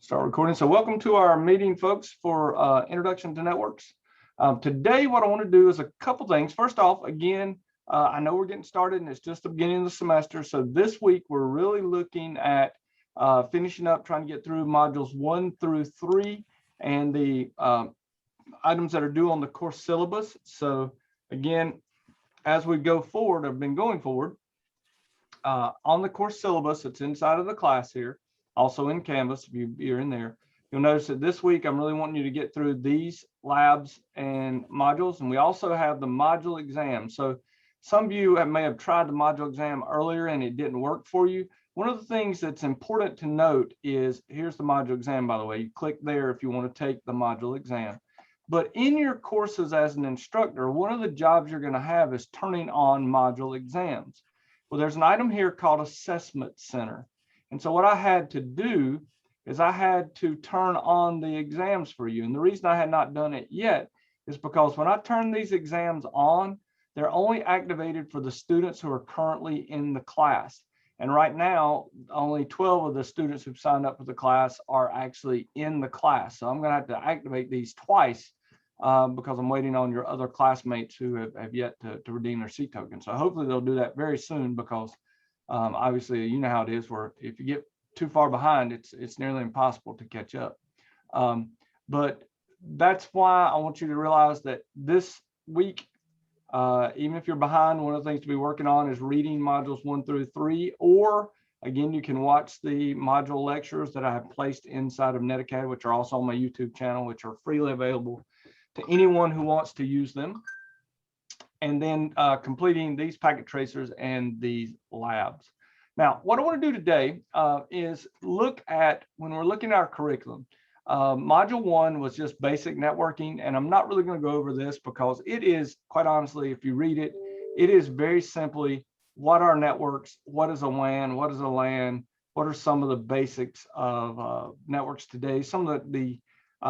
Start recording. So welcome to our meeting, folks, for Introduction to Networks. Today, what I want to do is a couple things. First off, again, I know we're getting started and it's just the beginning of the semester. So this week, we're really looking at finishing up, trying to get through modules 1 through 3 and the items that are due on the course syllabus. So again, as we go forward, I've been going forward on the course syllabus. It's inside of the class here. Also in Canvas, if you're in there, you'll notice that this week I'm really wanting you to get through these labs and modules, and we also have the module exam. So some of you may have tried the module exam earlier and it didn't work for you. One of the things that's important to note is, here's the module exam, by the way. You click there if you want to take the module exam. But in your courses as an instructor, one of the jobs you're going to have is turning on module exams. Well, there's an item here called Assessment Center. And so what I had to do is I had to turn on the exams for you. And the reason I had not done it yet is because when I turn these exams on, they're only activated for the students who are currently in the class. And right now, only 12 of the students who've signed up for the class are actually in the class. So I'm going to have to activate these twice because I'm waiting on your other classmates who have yet to redeem their seat token. So hopefully they'll do that very soon, because obviously, you know how it is, where if you get too far behind, it's nearly impossible to catch up. But that's why I want you to realize that this week, even if you're behind, one of the things to be working on is reading modules 1 through 3, or again, you can watch the module lectures that I have placed inside of NetAcad, which are also on my YouTube channel, which are freely available to anyone who wants to use them. And then completing these packet tracers and these labs. Now, what I want to do today is look at, when we're looking at our curriculum, module 1 was just basic networking, and I'm not really going to go over this because it is, quite honestly, if you read it, it is very simply, what are networks, what is a WAN, what is a LAN, what are some of the basics of networks today, some of the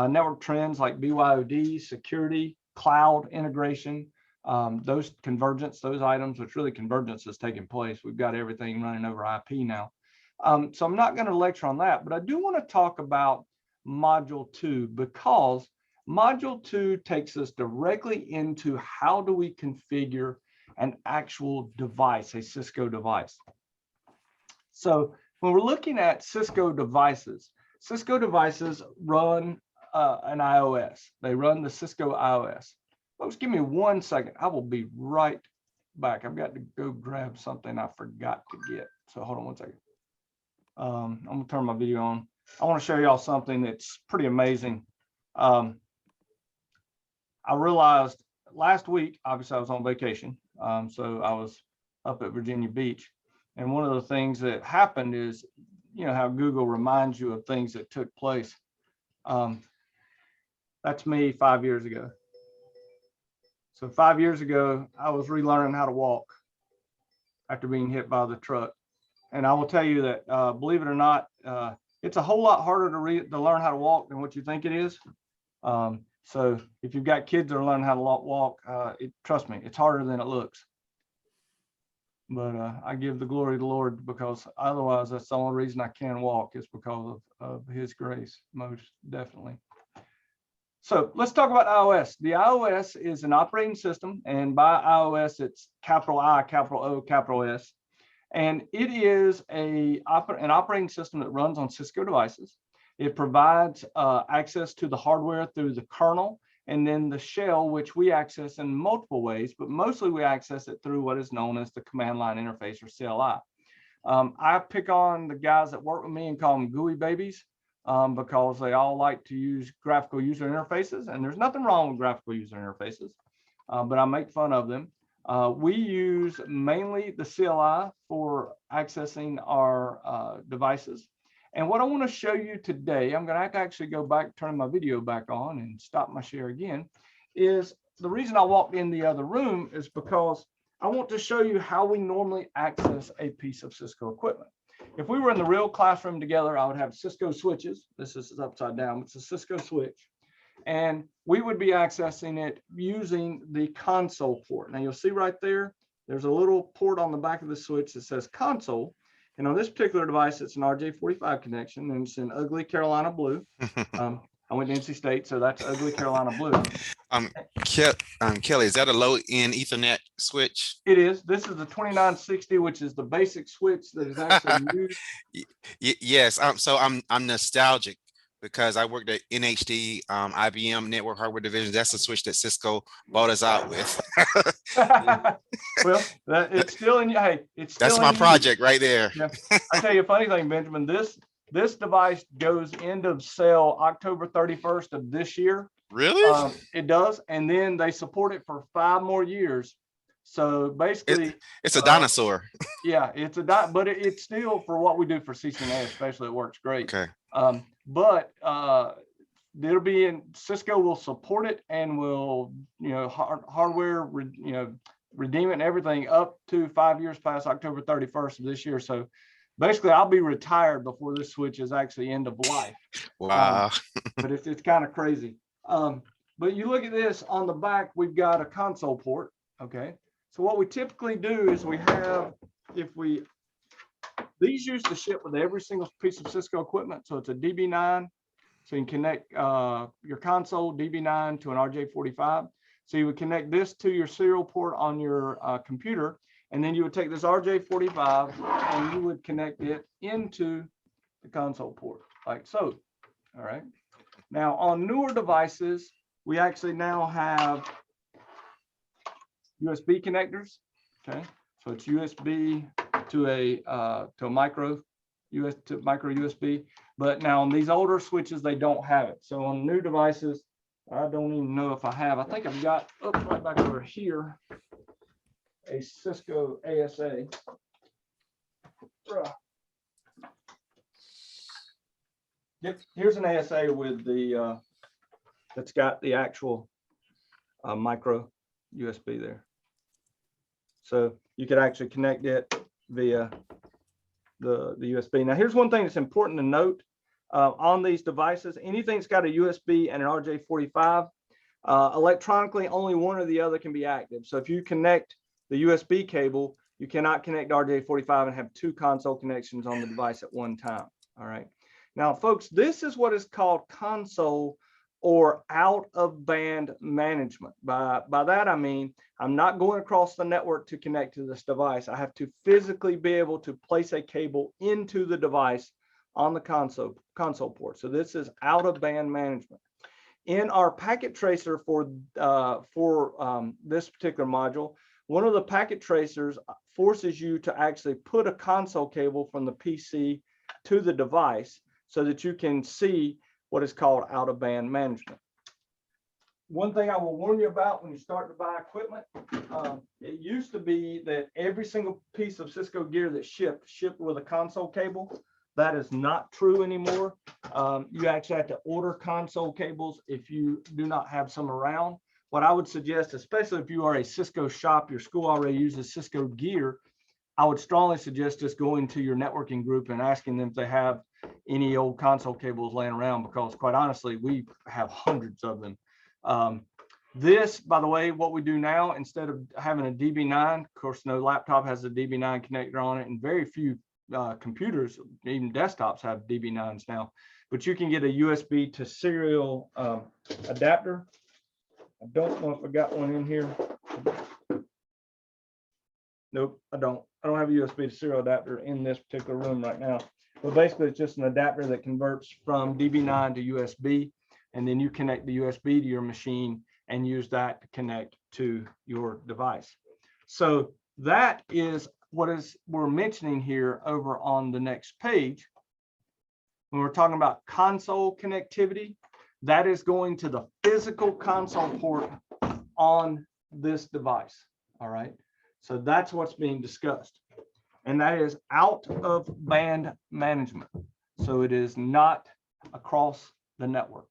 network trends like BYOD, security, cloud integration, those convergence, those items, which really convergence is taking place. We've got everything running over IP now. So I'm not going to lecture on that, but I do want to talk about module 2, because module 2 takes us directly into how do we configure an actual device, a Cisco device. So when we're looking at Cisco devices run an iOS. They run the Cisco iOS. Folks, give me 1 second. I will be right back. I've got to go grab something I forgot to get. So hold on 1 second. I'm going to turn my video on. I want to show y'all something that's pretty amazing. I realized last week, obviously I was on vacation. So I was up at Virginia Beach. And one of the things that happened is, you know how Google reminds you of things that took place. That's me 5 years ago. So 5 years ago, I was relearning how to walk after being hit by the truck. And I will tell you that, believe it or not, it's a whole lot harder to learn how to walk than what you think it is. So if you've got kids that are learning how to walk, trust me, it's harder than it looks. But I give the glory to the Lord, because otherwise that's the only reason I can walk, is because of His grace, most definitely. So let's talk about iOS. The iOS is an operating system, and by iOS, it's capital I, capital O, capital S. And it is an operating system that runs on Cisco devices. It provides access to the hardware through the kernel, and then the shell, which we access in multiple ways, but mostly we access it through what is known as the command line interface, or CLI. I pick on the guys that work with me and call them GUI babies, because they all like to use graphical user interfaces, and there's nothing wrong with graphical user interfaces, but I make fun of them. We use mainly the CLI for accessing our devices. And what I want to show you today, I'm going to have to actually go back, turn my video back on and stop my share again, is the reason I walked in the other room is because I want to show you how we normally access a piece of Cisco equipment. If we were in the real classroom together, I would have Cisco switches. This is upside down. It's a Cisco switch. And we would be accessing it using the console port. Now you'll see right there, there's a little port on the back of the switch that says console. And on this particular device, it's an RJ45 connection, and it's in ugly Carolina blue. I went to NC State, so that's ugly Carolina blue. Kelly, is that a low-end Ethernet switch? It is. This is the 2960, which is the basic switch that is actually used. Yes. So I'm nostalgic because I worked at NHD, IBM Network Hardware Division. That's the switch that Cisco bought us out with. Well, it's still in. Hey, it's still. That's my project right there. Yeah. I tell you a funny thing, Benjamin. This device goes end of sale October 31st of this year. Really? It does, and then they support it for 5 more years. So basically, it's a dinosaur. Yeah, it's but it's still, for what we do for CCNA, especially, it works great. Okay. But it'll be in Cisco will support it and will, hardware, redeem it and everything up to 5 years past October 31st of this year. So basically, I'll be retired before this switch is actually end of life. Wow. But it's kind of crazy. But you look at this on the back, we've got a console port. Okay. So what we typically do is these used to ship with every single piece of Cisco equipment. So it's a DB9. So you can connect your console DB9 to an RJ45. So you would connect this to your serial port on your computer, and then you would take this RJ45 and you would connect it into the console port, like so. All right. Now on newer devices, we actually now have USB connectors. Okay, so it's USB to a micro USB. But now on these older switches, they don't have it. So on new devices, I don't even know if I have. I think I've got right back over here a Cisco ASA. Yep, here's an ASA with the that's got the actual micro USB there. So you could actually connect it via the USB. Now, here's one thing that's important to note on these devices. Anything that's got a USB and an RJ45, electronically, only one or the other can be active. So if you connect the USB cable, you cannot connect RJ45 and have 2 console connections on the device at one time. All right. Now, folks, this is what is called console or out of band management. By that, I mean, I'm not going across the network to connect to this device. I have to physically be able to place a cable into the device on the console port. So this is out of band management. In our packet tracer for this particular module, one of the packet tracers forces you to actually put a console cable from the PC to the device so that you can see what is called out of band management. One thing I will warn you about when you start to buy equipment, it used to be that every single piece of Cisco gear that shipped with a console cable. That is not true anymore. You actually have to order console cables if you do not have some around. What I would suggest, especially if you are a Cisco shop, your school already uses Cisco gear, I would strongly suggest just going to your networking group and asking them if they have any old console cables laying around, because quite honestly, we have hundreds of them. This, by the way, what we do now, instead of having a DB9, of course, no laptop has a DB9 connector on it, and very few computers, even desktops, have DB9s now. But you can get a USB to serial adapter. I don't know if I got one in here. Nope, I don't. I don't have a USB to serial adapter in this particular room right now. But basically, it's just an adapter that converts from DB9 to USB, and then you connect the USB to your machine and use that to connect to your device. So that is what we're mentioning here over on the next page. When we're talking about console connectivity, that is going to the physical console port on this device. All right. So that's what's being discussed. And that is out of band management. So it is not across the network.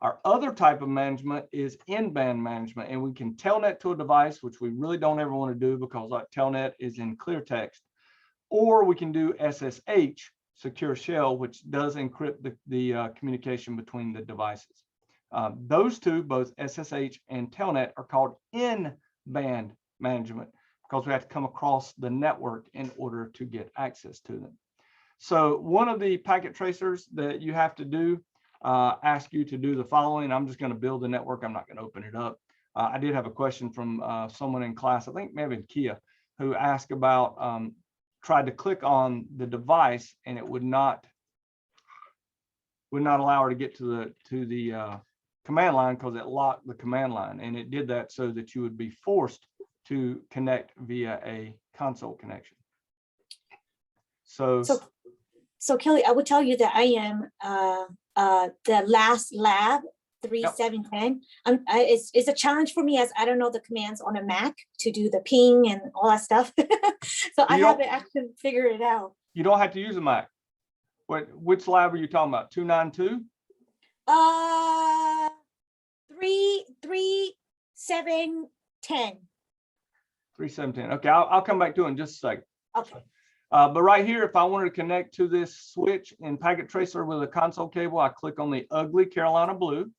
Our other type of management is in-band management, and we can telnet to a device, which we really don't ever want to do because that telnet is in clear text, or we can do SSH, secure shell, which does encrypt the communication between the devices. Those two, both SSH and telnet, are called in-band management. because we have to come across the network in order to get access to them. So one of the packet tracers that you have to do ask you to do the following. I'm just going to build the network. I'm not going to open it up. I did have a question from someone in class, I think maybe Kia, who asked about tried to click on the device and it would not allow her to get to the command line because it locked the command line, and it did that so that you would be forced to connect via a console connection. So Kelly, I would tell you that I am the last lab 3710. It's a challenge for me as I don't know the commands on a Mac to do the ping and all that stuff. So I haven't actually figured it out. You don't have to use a Mac. Which lab are you talking about? 292? 3710. 3710. Okay, I'll come back to it in just a second. Okay. But right here, if I wanted to connect to this switch in Packet Tracer with a console cable, I click on the ugly Carolina blue.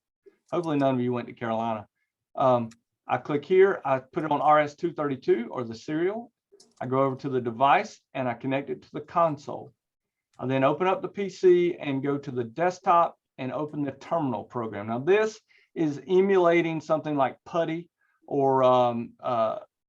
Hopefully none of you went to Carolina. I click here, I put it on RS-232 or the serial. I go over to the device and I connect it to the console. I then open up the PC and go to the desktop and open the terminal program. Now this is emulating something like PuTTY or an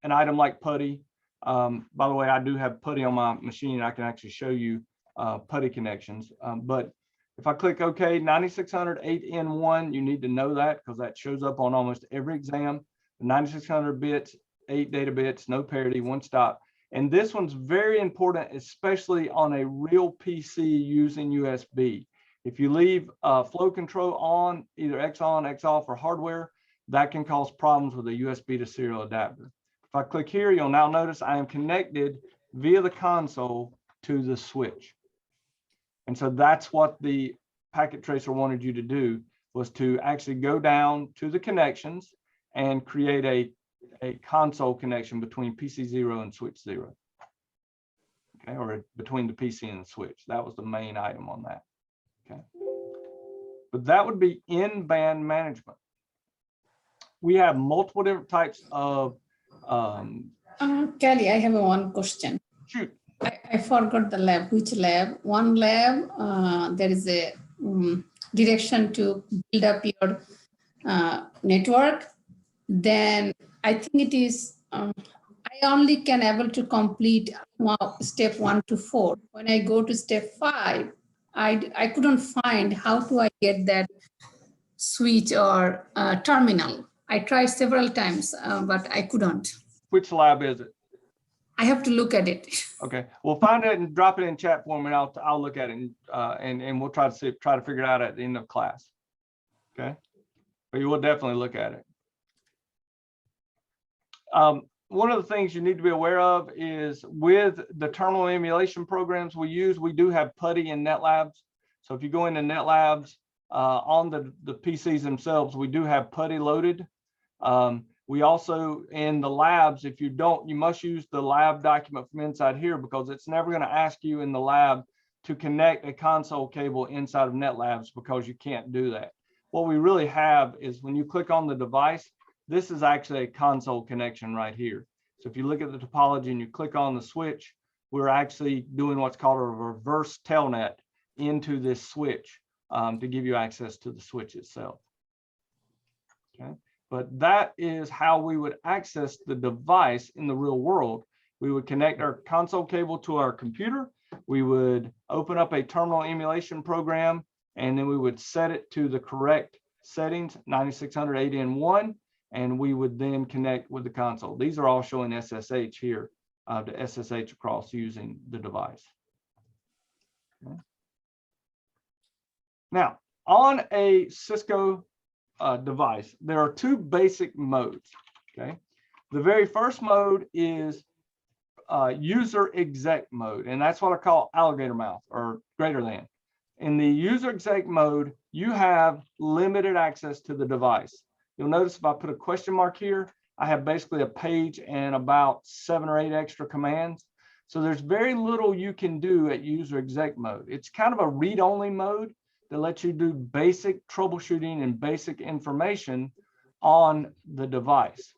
item like PuTTY. By the way, I do have PuTTY on my machine. I can actually show you PuTTY connections. But if I click OK, 9600 8N1, you need to know that because that shows up on almost every exam. 9600 bits, 8 data bits, no parity, one stop. And this one's very important, especially on a real PC using USB. If you leave flow control on, either X on, X off, or hardware, that can cause problems with a USB to serial adapter. If I click here, you'll now notice I am connected via the console to the switch. And so that's what the packet tracer wanted you to do, was to actually go down to the connections and create a console connection between PC 0 and switch 0. Okay, or between the PC and the switch. That was the main item on that. Okay. But that would be in-band management. We have multiple different types of Kelly, I have one question. Shoot. I forgot the lab. Which lab? One lab, there is a direction to build up your network. Then I think it is, I only can able to complete step 1 to 4. When I go to step 5, I couldn't find how do I get that switch or terminal. I tried several times, but I couldn't. Which lab is it? I have to look at it. Okay, we'll find it and drop it in chat form, and I'll look at it and we'll try to figure it out at the end of class. Okay, but you will definitely look at it. One of the things you need to be aware of is with the terminal emulation programs we use, we do have PuTTY and NetLabs. So if you go into NetLabs on the PCs themselves, we do have PuTTY loaded. We also, in the labs, if you don't, you must use the lab document from inside here because it's never going to ask you in the lab to connect a console cable inside of NetLabs because you can't do that. What we really have is when you click on the device, this is actually a console connection right here. So if you look at the topology and you click on the switch, we're actually doing what's called a reverse telnet into this switch to give you access to the switch itself. Okay. But that is how we would access the device in the real world. We would connect our console cable to our computer. We would open up a terminal emulation program, and then we would set it to the correct settings, 9600 8N1, and we would then connect with the console. These are all showing SSH here, to SSH across using the device. Okay. Now, on a Cisco device, there are 2 basic modes. Okay, the very first mode is user exec mode, and that's what I call alligator mouth or greater than. In the user exec mode, you have limited access to the device. You'll notice if I put a question mark here, I have basically a page and about 7 or 8 extra commands. So there's very little you can do at user exec mode. It's kind of a read-only mode that lets you do basic troubleshooting and basic information on the device.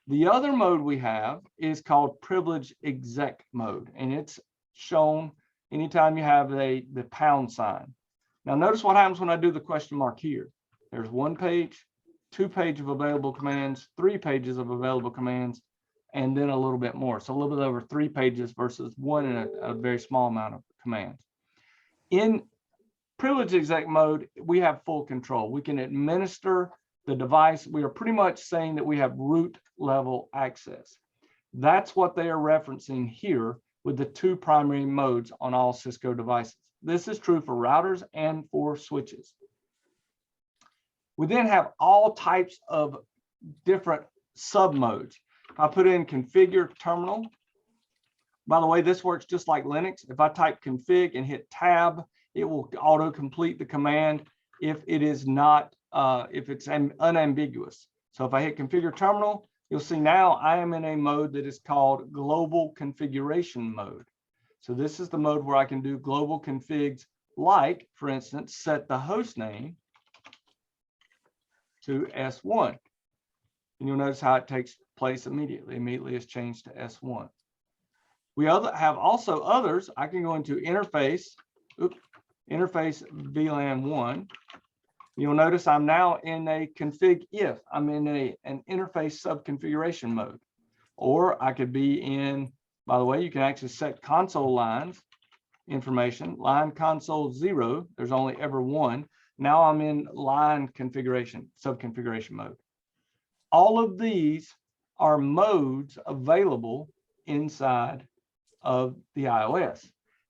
The other mode we have is called privilege exec mode, and it's shown anytime you have the pound sign. Now notice what happens when I do the question mark here. There's 1 page, 2 pages of available commands, 3 pages of available commands, and then a little bit more. So a little bit over 3 pages versus 1 in a very small amount of commands. In privilege exec mode, we have full control. We can administer the device. We are pretty much saying that we have root level access. That's what they are referencing here with the 2 primary modes on all Cisco devices. This is true for routers and for switches. We then have all types of different sub modes. I put in configure terminal. By the way, this works just like Linux. If I type config and hit tab, it will auto complete the command if it is not, if it's unambiguous. So if I hit configure terminal, you'll see now I am in a mode that is called global configuration mode. So this is the mode where I can do global configs, like, for instance, set the host name to S1. And you'll notice how it takes place immediately. Immediately it's changed to S1. We have also others. I can go into interface, interface VLAN 1. You'll notice I'm now in a config if. I'm in an interface subconfiguration mode. Or I could be in, by the way, you can actually set console lines information, line console 0. There's only ever 1. Now I'm in line configuration, subconfiguration mode. All of these are modes available inside of the iOS.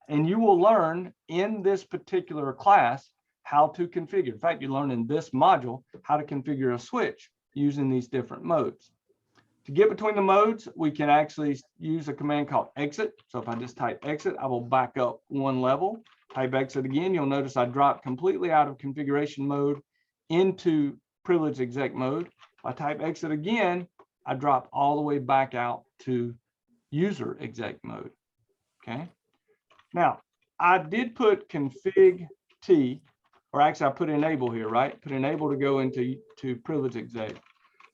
And you will learn in this particular class how to configure. In fact, you learn in this module how to configure a switch using these different modes. To get between the modes, we can actually use a command called exit. So if I just type exit, I will back up 1 level. Type exit again, you'll notice I dropped completely out of configuration mode into privilege exec mode. If I type exit again, I drop all the way back out to user exec mode. Okay. Now, I did put config T, or actually I put enable here, right? Put enable to go into privilege exec.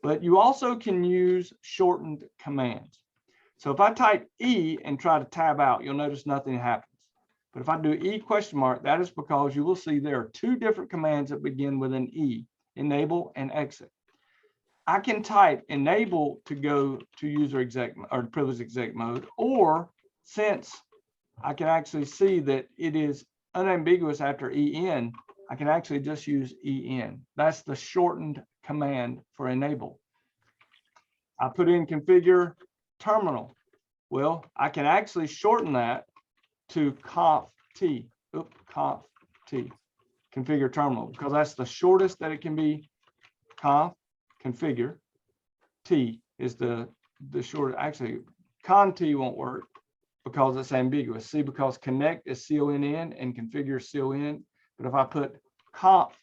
But you also can use shortened commands. So if I type E and try to tab out, you'll notice nothing happens. But if I do E question mark, that is because you will see there are 2 different commands that begin with an E, enable and exit. I can type enable to go to user exec or privilege exec mode, or since I can actually see that it is unambiguous after EN, I can actually just use EN. That's the shortened command for enable. I put in configure terminal. Well, I can actually shorten that to conf T, configure terminal, because that's the shortest that it can be. Conf, configure, T is the short. Actually, con T won't work because it's ambiguous. See, because connect is CONN and configure is CON. But if I put conf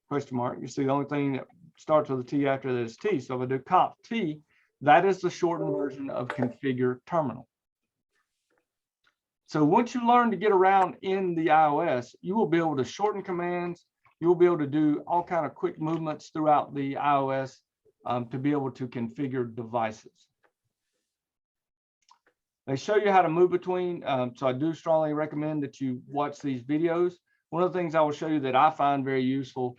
question mark, you see the only thing that starts with a T after that is T. So if I do conf T, that is the shortened version of configure terminal. So once you learn to get around in the iOS, you will be able to shorten commands. You will be able to do all kind of quick movements throughout the iOS to be able to configure devices. They show you how to move between. So I do strongly recommend that you watch these videos. One of the things I will show you that I find very useful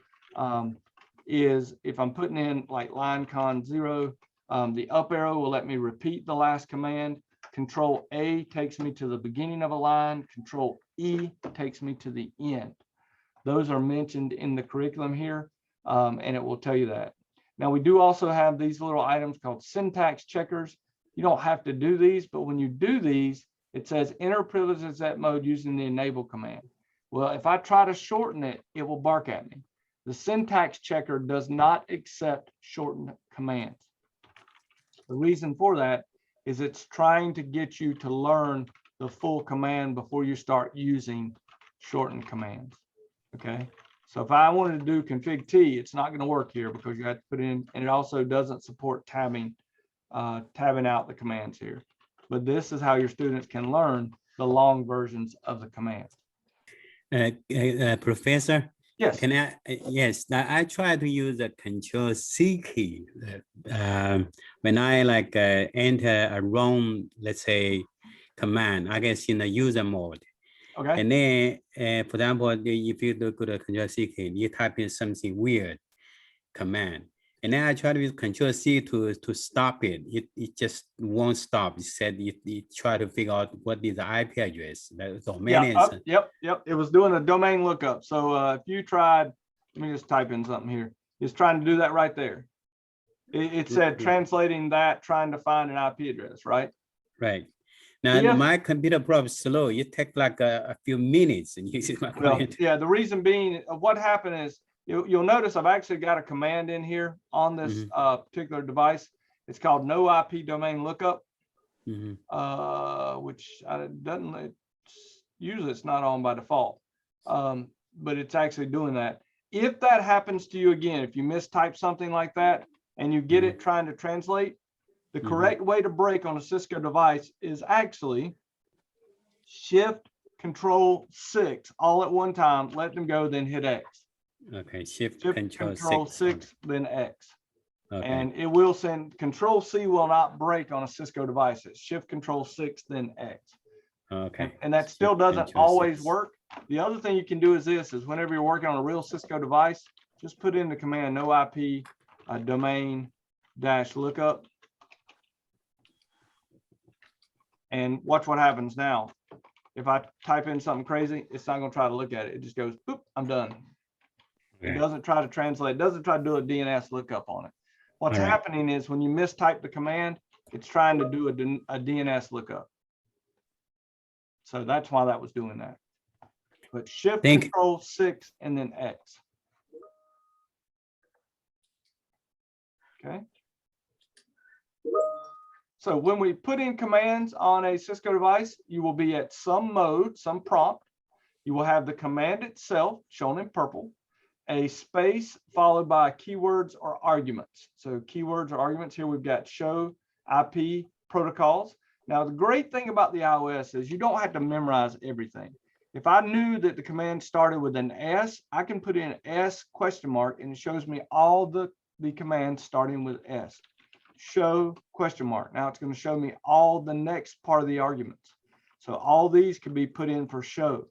is if I'm putting in like line con 0, the up arrow will let me repeat the last command. Control A takes me to the beginning of a line. Control E takes me to the end. Those are mentioned in the curriculum here, and it will tell you that. Now, we do also have these little items called syntax checkers. You don't have to do these, but when you do these, it says enter privilege exec mode using the enable command. Well, if I try to shorten it, it will bark at me. The syntax checker does not accept shortened commands. The reason for that is it's trying to get you to learn the full command before you start using shortened commands. Okay, so if I wanted to do config T, it's not going to work here because you have to put in, and it also doesn't support tabbing out the commands here. But this is how your students can learn the long versions of the command. Professor, Yes. Can I, yes, I try to use the Control C key. When I like enter a wrong, let's say, command, I guess in the user mode. Okay. And then, for example, if you go to the Control C key, you type in something weird command. And then I try to use Control C to stop it. It just won't stop. It said it try to figure out what is the IP address. The domain Yeah. is. Yep. It was doing a domain lookup. So if you tried, let me just type in something here. It's trying to do that right there. It said translating that, trying to find an IP address, right? Right. Now Yeah. my computer probe slow. It takes like a few minutes and uses my Well, computer. yeah, the reason being, what happened is you'll notice I've actually got a command in here on this particular device. It's called no IP domain lookup, which usually it's not on by default, but it's actually doing that. If that happens to you again, if you mistype something like that and you get it trying to translate, the correct way to break on a Cisco device is actually Shift Control 6 all at one time, let them go, then hit X. Okay, Shift Control Control 6, then X. Okay. And it will send, Control C will not break on a Cisco device. It's Shift Control 6, then X. Okay. And that still Shift doesn't Control always 6. work. The other thing you can do is this, is whenever you're working on a real Cisco device, just put in the command no IP domain dash lookup. And watch what happens now. If I type in something crazy, it's not going to try to look at it. It just goes, boop, I'm done. Okay. It doesn't try to translate. It doesn't try to do a DNS lookup on it. What's All right. happening is when you mistype the command, it's trying to do a DNS lookup. So that's why that was doing that. But Shift Control 6 and then X. Okay. So when we put in commands on a Cisco device, you will be at some mode, some prompt. You will have the command itself shown in purple, a space followed by keywords or arguments. So keywords or arguments, here we've got show IP protocols. Now, the great thing about the iOS is you don't have to memorize everything. If I knew that the command started with an S, I can put in S question mark and it shows me all the commands starting with S. Show question mark. Now it's going to show me all the next part of the arguments. So all these can be put in for show.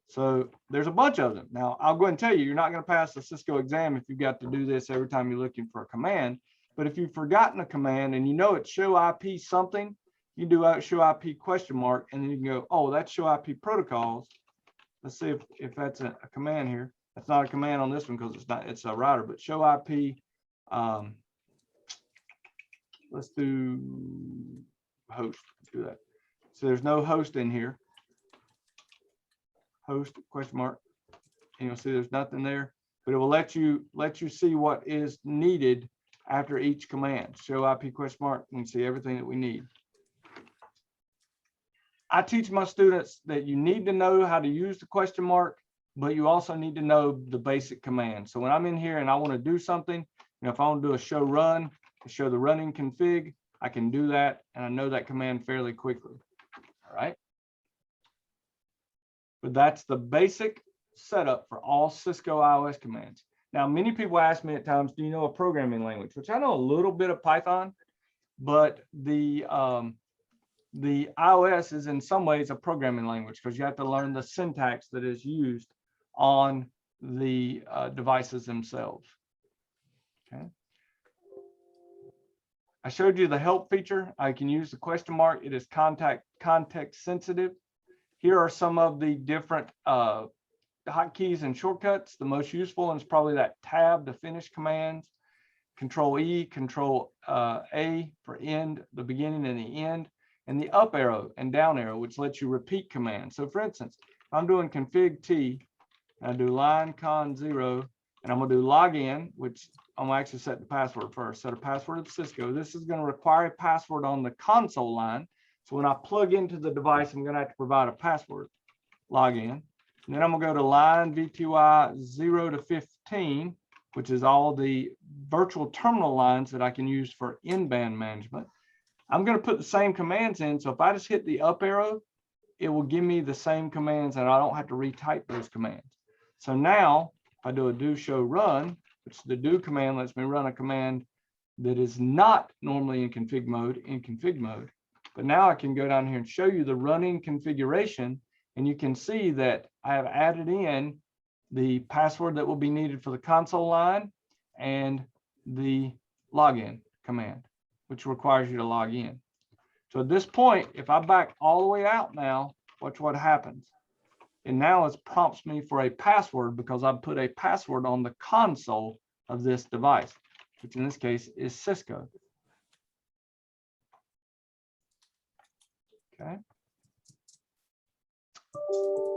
So there's a bunch of them. Now I'll go ahead and tell you, you're not going to pass the Cisco exam if you've got to do this every time you're looking for a command. But if you've forgotten a command and you know it's show IP something, you do out show IP question mark, and then you can go, oh, that's show IP protocols. Let's see if that's a command here. That's not a command on this one because it's a router, but show IP. Let's do host. Let's do that. So there's no host in here. Host question mark. And you'll see there's nothing there, but it will let you see what is needed after each command. Show IP question mark. You can see everything that we need. I teach my students that you need to know how to use the question mark, but you also need to know the basic command. So when I'm in here and I want to do something, if I want to do a show run, show the running config, I can do that, and I know that command fairly quickly. All right. But that's the basic setup for all Cisco iOS commands. Now, many people ask me at times, do you know a programming language? Which I know a little bit of Python, but the iOS is in some ways a programming language because you have to learn the syntax that is used on the devices themselves. Okay. I showed you the help feature. I can use the question mark. It is context sensitive. Here are some of the different hotkeys and shortcuts. The most useful one is probably that tab to finish commands. Control E, Control A for end, the beginning and the end, and the up arrow and down arrow, which lets you repeat commands. So for instance, if I'm doing config T, I do line con 0, and I'm going to do login, which I'm going to actually set the password first. Set a password of Cisco. This is going to require a password on the console line. So when I plug into the device, I'm going to have to provide a password. Login. And then I'm going to go to line VTY 0 to 15, which is all the virtual terminal lines that I can use for in-band management. I'm going to put the same commands in. So if I just hit the up arrow, it will give me the same commands and I don't have to retype those commands. So now I do a do show run, which the do command lets me run a command that is not normally in config mode, but now I can go down here and show you the running configuration, and you can see that I have added in the password that will be needed for the console line and the login command, which requires you to log in. So at this point, if I back all the way out now, watch what happens. And now it prompts me for a password because I put a password on the console of this device, which in this case is Cisco. Okay.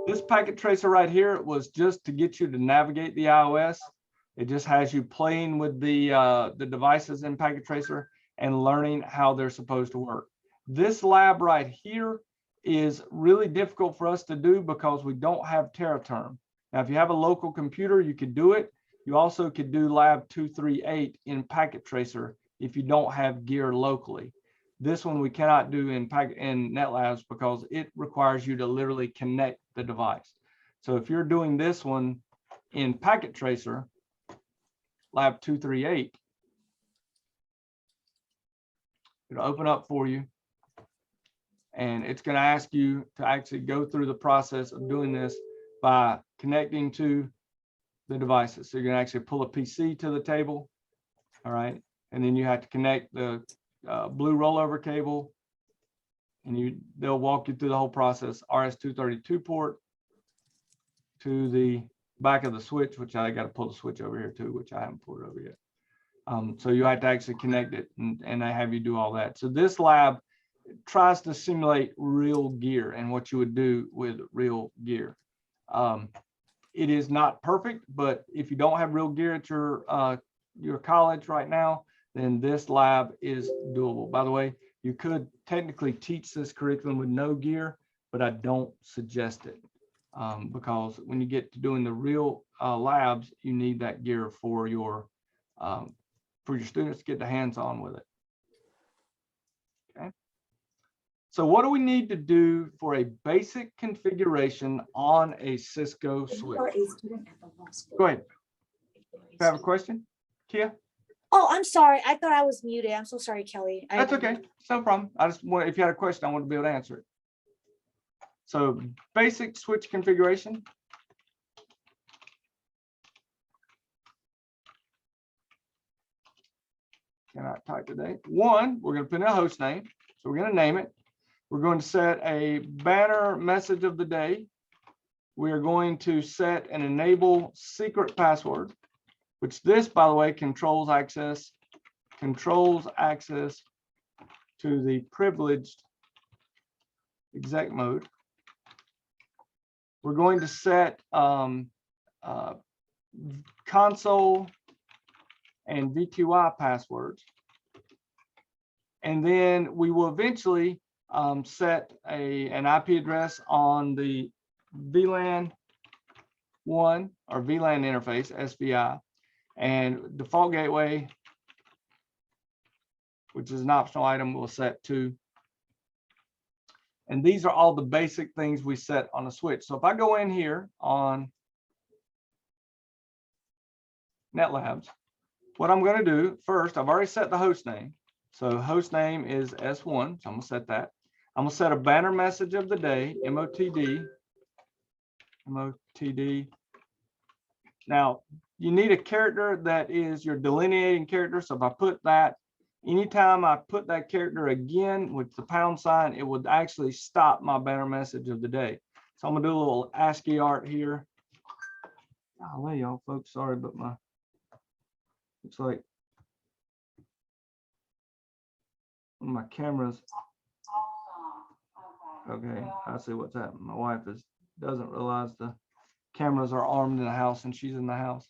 This packet tracer right here was just to get you to navigate the iOS. It just has you playing with the devices in packet tracer and learning how they're supposed to work. This lab right here is really difficult for us to do because we don't have TerraTerm. Now, if you have a local computer, you could do it. You also could do lab 238 in packet tracer if you don't have gear locally. This one we cannot do in NetLabs because it requires you to literally connect the device. So if you're doing this one in packet tracer, lab 238, it'll open up for you. And it's going to ask you to actually go through the process of doing this by connecting to the devices. So you're going to actually pull a PC to the table. All right. And then you have to connect the blue rollover cable, and they'll walk you through the whole process. RS-232 port to the back of the switch, which I got to pull the switch over here too, which I haven't pulled over yet. So you have to actually connect it, and I have you do all that. So this lab tries to simulate real gear and what you would do with real gear. It is not perfect, but if you don't have real gear at your college right now, then this lab is doable. By the way, you could technically teach this curriculum with no gear, but I don't suggest it because when you get to doing the real labs, you need that gear for your students to get their hands on with it. Okay. So what do we need to do for a basic configuration on a Cisco switch? Go ahead. You have a question, Kia? Oh, I'm sorry. I thought I was muted. I'm so sorry, Kelly. That's okay. It's no problem. I just want, if you had a question, I want to be able to answer it. So basic switch configuration. Cannot type today. One, we're going to put in a host name. So we're going to name it. We're going to set a banner message of the day. We are going to set an enable secret password, which this, by the way, controls access to the privileged exec mode. We're going to set console and VQI passwords. And then we will eventually set an IP address on the VLAN 1 or VLAN interface, SVI, and default gateway, which is an optional item, we'll set to. And these are all the basic things we set on a switch. So if I go in here on NetLabs, what I'm going to do first, I've already set the host name. So host name is S1, so I'm going to set that. I'm going to set a banner message of the day, MOTD. Now, you need a character that is your delineating character. So if I put that, anytime I put that character again with the pound sign, it would actually stop my banner message of the day. So I'm going to do a little ASCII art here. Golly, y'all folks, sorry, but looks like my cameras. Okay, I see what's happening. My wife doesn't realize the cameras are armed in the house and she's in the house.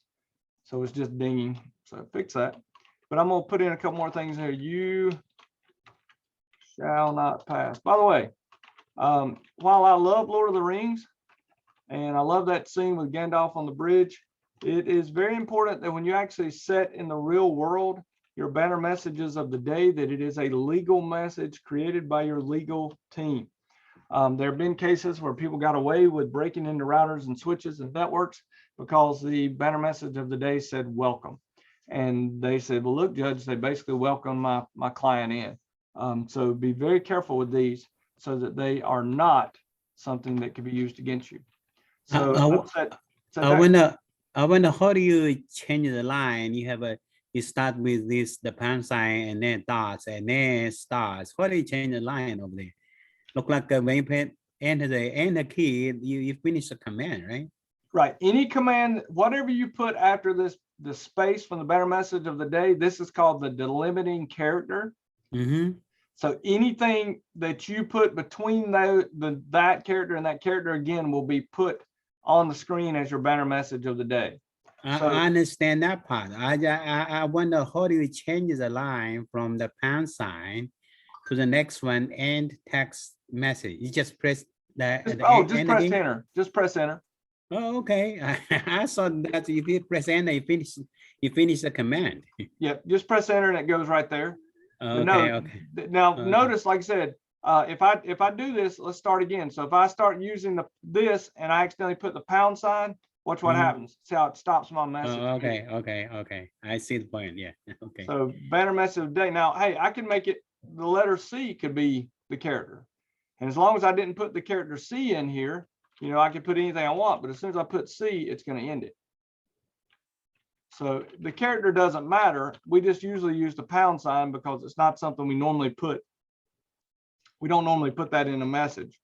So it's just dinging. So fix that. But I'm going to put in a couple more things here. You shall not pass. By the way, while I love Lord of the Rings, and I love that scene with Gandalf on the bridge, it is very important that when you actually set in the real world your banner messages of the day, that it is a legal message created by your legal team. There have been cases where people got away with breaking into routers and switches and networks because the banner message of the day said welcome. And they said, well, look, Judge, they basically welcome my client in. So be very careful with these so that they are not something that can be used against you. So I wonder how do you change the line? You start with the pound sign and then dots and then stars. How do you change the line over there? Look like when you enter the key, you finish the command, right? Right. Any command, whatever you put after the space from the banner message of the day, this is called the delimiting character. Mm-hmm. So anything that you put between that character and that character again will be put on the screen as your banner message of the day. So, I understand that part. I wonder how do you change the line from the pound sign to the next one and text message? You just press that. Just press enter. Just press enter. Oh, okay. I saw that if you press enter, you finish the command. Yep, just press enter and it goes right there. Okay. Now notice, like I said, if I do this, let's start again. So if I start using this and I accidentally put the pound sign, watch what happens. See how it stops my message. Okay. I see the point. Yeah. Okay. So banner message of the day. Now, hey, I can make it the letter C could be the character. And as long as I didn't put the character C in here, I can put anything I want, but as soon as I put C, it's going to end it. So the character doesn't matter. We just usually use the pound sign because it's not something we normally put. We don't normally put that in a message.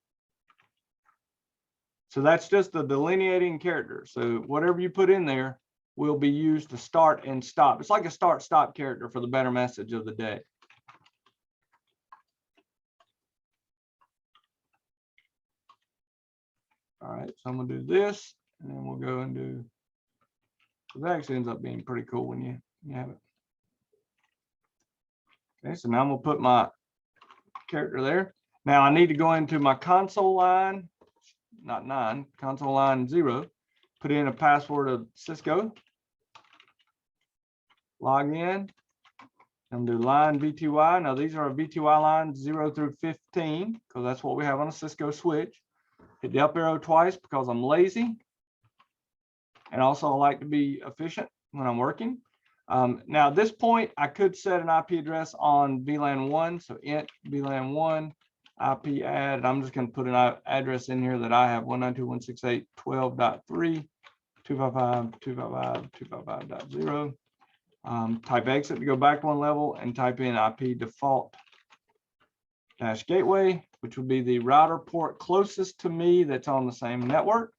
So that's just the delineating character. So whatever you put in there will be used to start and stop. It's like a start-stop character for the banner message of the day. All right, so I'm gonna do this, and then we'll go and do. So that actually ends up being pretty cool when you have it. Okay, so now I'm gonna put my character there. Now I need to go into my console line, not 9, console line 0, put in a password of Cisco, log in, and do line VTY. Now these are VTY lines 0 through 15, because that's what we have on a Cisco switch. Hit the up arrow twice because I'm lazy. And also I like to be efficient when I'm working. Now at this point, I could set an IP address on VLAN 1. So int VLAN 1 IP add. I'm just going to put an address in here that I have 192.168.12.3, 255.255.255.0. Type exit to go back one level and type in IP default -gateway, which would be the router port closest to me that's on the same network.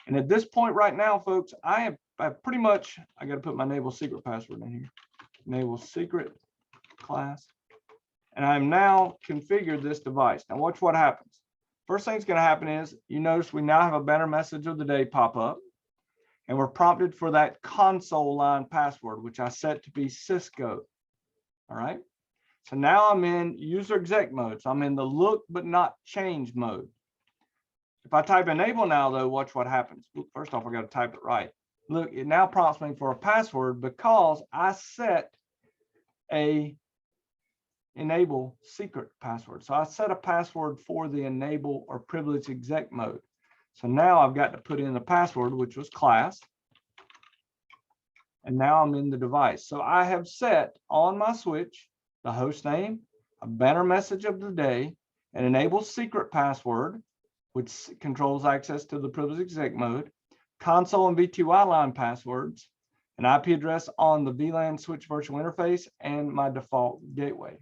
And at this point right now, folks, I pretty much, I got to put my enable secret password in here, enable secret class. And I'm now configured this device. Now watch what happens. First thing's going to happen is you notice we now have a banner message of the day pop up, and we're prompted for that console line password, which I set to be Cisco. All right. So now I'm in user exec mode. So I'm in the look but not change mode. If I type enable now, though, watch what happens. First off, I got to type it right. Look, it now prompts me for a password because I set a enable secret password. So I set a password for the enable or privilege exec mode. So now I've got to put in the password, which was class. And now I'm in the device. So I have set on my switch the host name, a banner message of the day, an enable secret password, which controls access to the privilege exec mode, console and VTY line passwords, an IP address on the VLAN switch virtual interface, and my default gateway.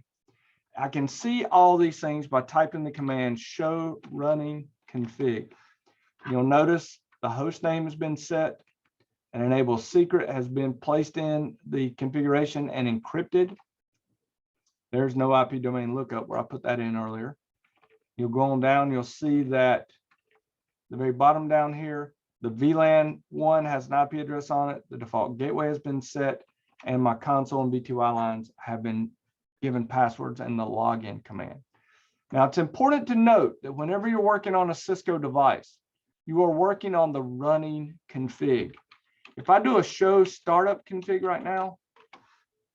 I can see all these things by typing the command show running config. You'll notice the host name has been set, an enable secret has been placed in the configuration and encrypted. There's no IP domain lookup where I put that in earlier. You'll go on down, you'll see that the very bottom down here, the VLAN 1 has an IP address on it, the default gateway has been set, and my console and VTY lines have been given passwords and the login command. Now it's important to note that whenever you're working on a Cisco device, you are working on the running config. If I do a show startup config right now,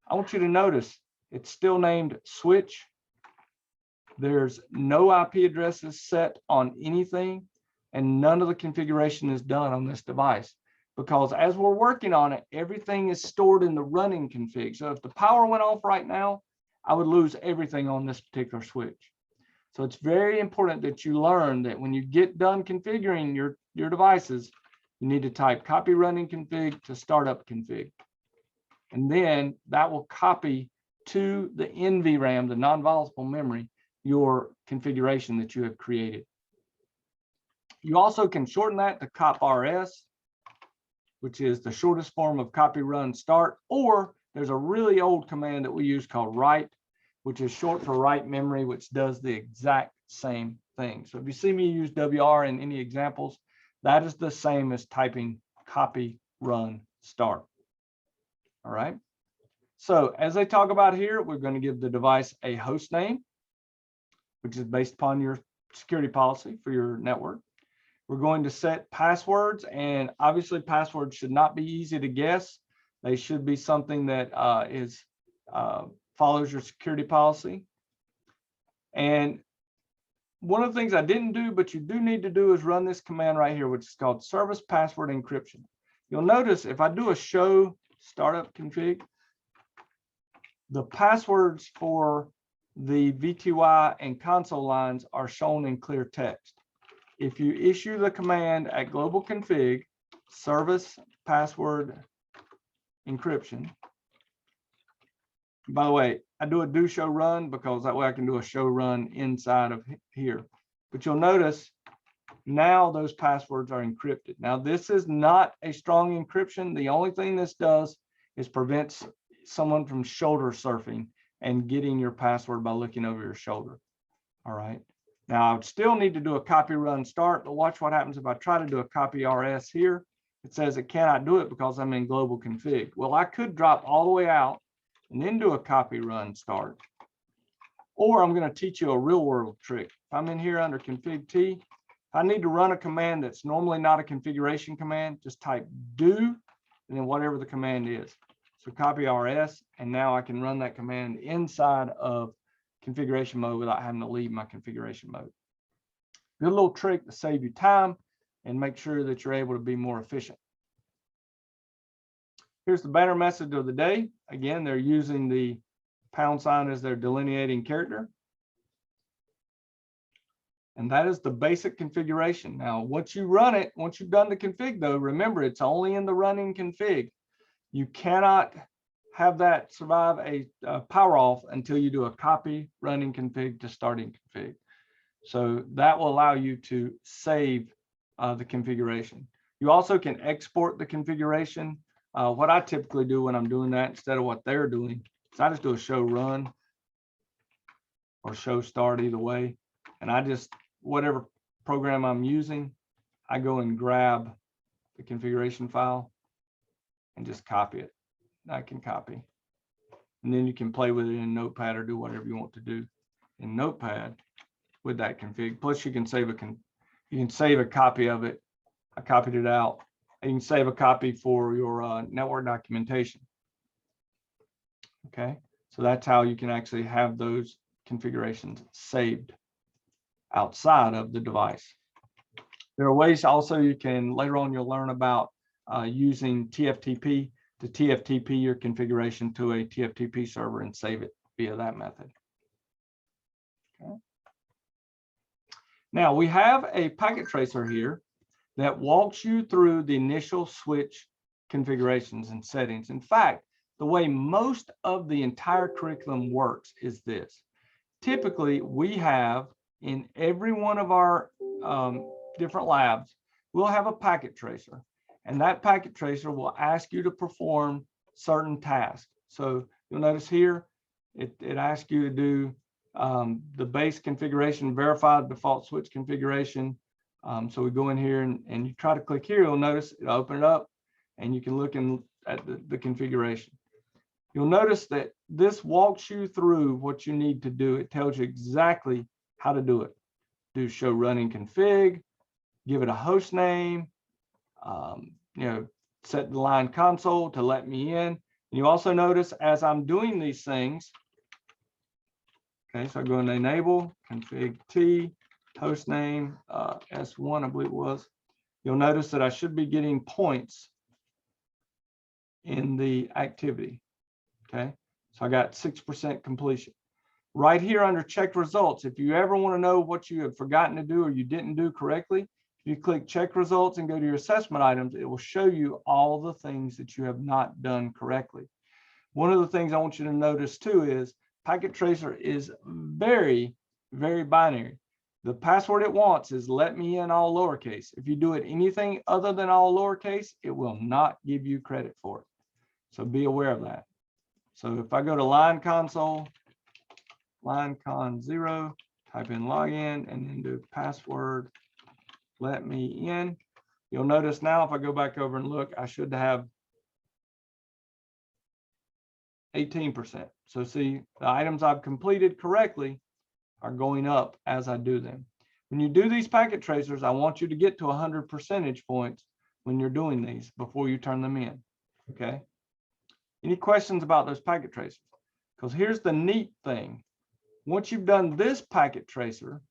I want you to notice it's still named switch There's no IP addresses set on anything, and none of the configuration is done on this device, because as we're working on it, everything is stored in the running config. So if the power went off right now, I would lose everything on this particular switch. So it's very important that you learn that when you get done configuring your devices, you need to type copy running config to startup config. And then that will copy to the NVRAM, the non-volatile memory, your configuration that you have created. You also can shorten that to CopRS, which is the shortest form of copy run start, or there's a really old command that we use called write, which is short for write memory, which does the exact same thing. So if you see me use WR in any examples, that is the same as typing copy run start. All right. So as they talk about here, we're going to give the device a host name, which is based upon your security policy for your network. We're going to set passwords, and obviously passwords should not be easy to guess. They should be something that follows your security policy. And one of the things I didn't do, but you do need to do, is run this command right here, which is called service password encryption. You'll notice if I do a show startup config, the passwords for the VTY and console lines are shown in clear text. If you issue the command at global config service password encryption, by the way, I do a do show run because that way I can do a show run inside of here. But you'll notice now those passwords are encrypted. Now this is not a strong encryption. The only thing this does is prevents someone from shoulder surfing and getting your password by looking over your shoulder. All right. Now I would still need to do a copy run start, but watch what happens if I try to do a copy RS here. It says it cannot do it because I'm in global config. Well, I could drop all the way out and then do a copy run start. Or I'm going to teach you a real world trick. If I'm in here under config T, if I need to run a command that's normally not a configuration command, just type do and then whatever the command is. So copy RS, and now I can run that command inside of configuration mode without having to leave my configuration mode. Good little trick to save you time and make sure that you're able to be more efficient. Here's the banner message of the day. Again, they're using the # as their delineating character. And that is the basic configuration. Now, once you run it, once you've done the config though, remember it's only in the running config. You cannot have that survive a power off until you do a copy running config to starting config. So that will allow you to save the configuration. You also can export the configuration. What I typically do when I'm doing that instead of what they're doing is I just do a show run or show start, either way. And I just, whatever program I'm using, I go and grab the configuration file and just copy it. I can copy. And then you can play with it in Notepad or do whatever you want to do in Notepad with that config. Plus you can save a copy of it. I copied it out. And you can save a copy for your network documentation. Okay, so that's how you can actually have those configurations saved outside of the device. There are ways also you can, later on you'll learn about using TFTP to TFTP your configuration to a TFTP server and save it via that method. Okay. Now we have a packet tracer here that walks you through the initial switch configurations and settings. In fact, the way most of the entire curriculum works is this. Typically, we have in every one of our different labs, we'll have a packet tracer, and that packet tracer will ask you to perform certain tasks. So you'll notice here, it asks you to do the base configuration, verify the default switch configuration. So we go in here and you try to click here, you'll notice it open it up and you can look at the configuration. You'll notice that this walks you through what you need to do. It tells you exactly how to do it. Do show running config, give it a host name, set the line console to let me in. And you also notice as I'm doing these things, Okay, so I go into enable, config T, host name, S1, I believe it was. You'll notice that I should be getting points in the activity. Okay, so I got 6% completion. Right here under check results, if you ever want to know what you have forgotten to do or you didn't do correctly, you click check results and go to your assessment items. It will show you all the things that you have not done correctly. One of the things I want you to notice too is packet tracer is very, very binary. The password it wants is let me in all lowercase. If you do it anything other than all lowercase, it will not give you credit for it. So be aware of that. So if I go to line console, line con 0, type in login and then do password, let me in. You'll notice now if I go back over and look, I should have 18%. So see, the items I've completed correctly are going up as I do them. When you do these packet tracers, I want you to get to 100 percentage points when you're doing these before you turn them in. Okay. Any questions about those packet tracers? Because here's the neat thing. Once you've done this packet tracer,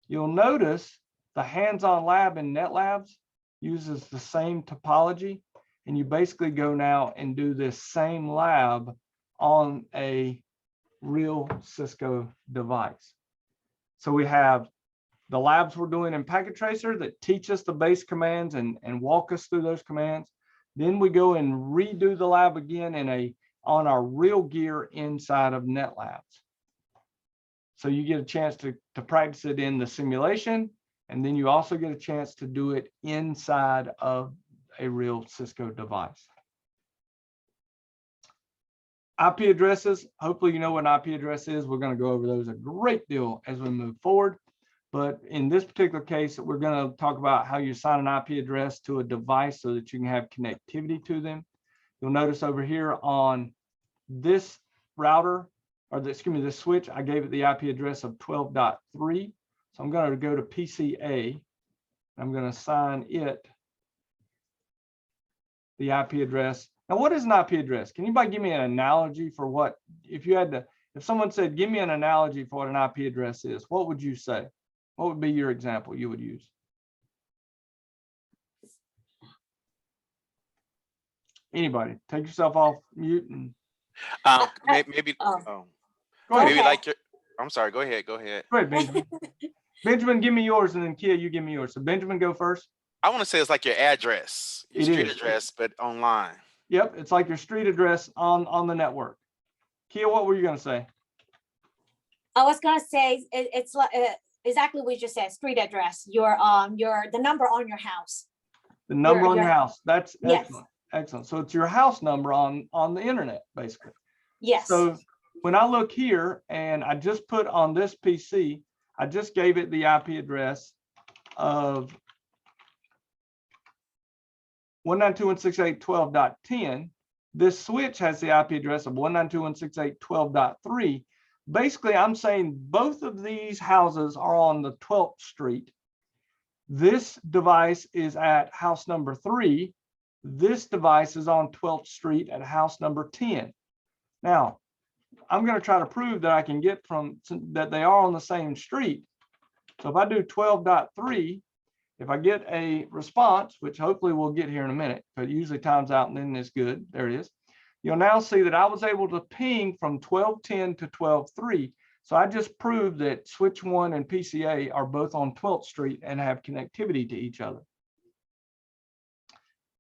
you'll notice the hands-on lab in NetLabs uses the same topology, and you basically go now and do this same lab on a real Cisco device. So we have the labs we're doing in packet tracer that teach us the base commands and walk us through those commands. Then we go and redo the lab again on our real gear inside of NetLabs. So you get a chance to practice it in the simulation, and then you also get a chance to do it inside of a real Cisco device. IP addresses, hopefully you know what an IP address is. We're going to go over those a great deal as we move forward. But in this particular case, we're going to talk about how you assign an IP address to a device so that you can have connectivity to them. You'll notice over here on this router, or this switch, I gave it the IP address of 12.3. So I'm going to go to PCA. I'm going to assign it the IP address. Now, what is an IP address? Can anybody give me an analogy for what, if someone said, give me an analogy for what an IP address is, what would you say? What would be your example you would use? Anybody, take yourself off mute and. Maybe. Go Maybe ahead. like your. I'm sorry. Go ahead. Go ahead. Go ahead, Benjamin. Benjamin, give me yours, and then Kia, you give me yours. So Benjamin, go first. I want to say it's like your address, your It street is. address, but online. Yep, it's like your street address on the network. Kia, what were you going to say? I was gonna say it's like exactly what you just said. Street address, the number on your house. The number on your your house. That's Yes. excellent. Excellent. So it's your house number on the internet, basically. Yes. So when I look here and I just put on this PC, I just gave it the IP address of 192.168.12.10. This switch has the IP address of 192.168.12.3. Basically, I'm saying both of these houses are on the 12th street. This device is at house number 3. This device is on 12th street at house number 10. Now, I'm going to try to prove that I can get that they are on the same street. So if I do 12.3, if I get a response, which hopefully we'll get here in a minute, but it usually times out and then it's good. There it is. You'll now see that I was able to ping from 12.10 to 12.3. So I just proved that switch 1 and PCA are both on 12th street and have connectivity to each other.